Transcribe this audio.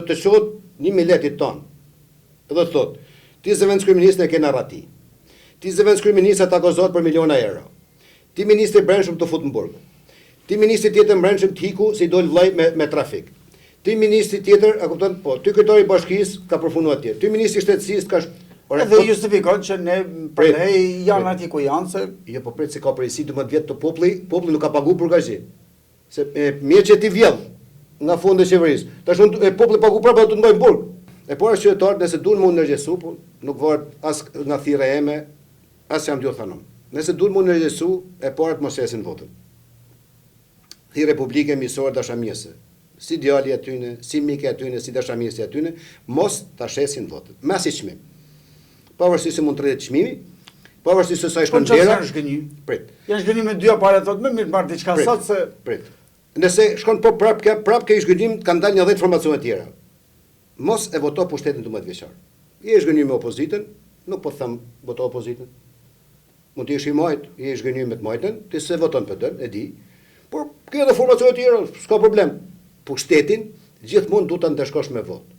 të shohët një miletit tonë. Edhe të thotë, ti zëvendës kryeministër e ke narrati. Ti zëvendës kryeministër ta gozot për miliona euro. Ti ministri brendshëm të fut në burg. Ti ministri tjetër brendshëm të hiku si dol vllai me trafik. Ti ministri tjetër, a kupton? Po, ty kryetari i bashkisë ka përfunduar atje. Ty ministri i shtetësisë ka Edhe justifikon që ne përnej janë ati ku janë se... Jo, po pret se ka përgjësi 12 vjetë të populli nuk ka pagu burgazhi. Se mirë që ti vjedh nga fondi i qeverisë. Tash populli pagu prapë do të ndojnë burg. E por as qytetarët nëse duan më ndërgjegjësu, po nuk varet as nga thirrja eme, as jam dy thanom. Nëse duan më ndërgjegjësu, e por të mos esin votën. Thi Republike Misore dashamirëse. Si djali atyne, si mike atyne, si dashamirësi atyne, mos ta shesin votën. Me asnjë çmim. Pavarësisht se mund të rritet çmimi, pavarësisht se sa i shkon dera. Prit. Janë zhgënjim me dy apare thotë më mirë marr diçka sot se prit. Nëse shkon po prap ke zhgënjim, kanë dalë një 10 formacione të tjera. Mos e voto pushtetin 12 vjeçar. Je zhgënjim me opozitën, nuk po them voto opozitën. Mund të jesh i majt, je zhgënjim me të majtën, ti se voton PD, e di. Por ke edhe formacione të tjera, s'ka problem. Pushtetin gjithmonë duhet ta ndeshkosh me votë.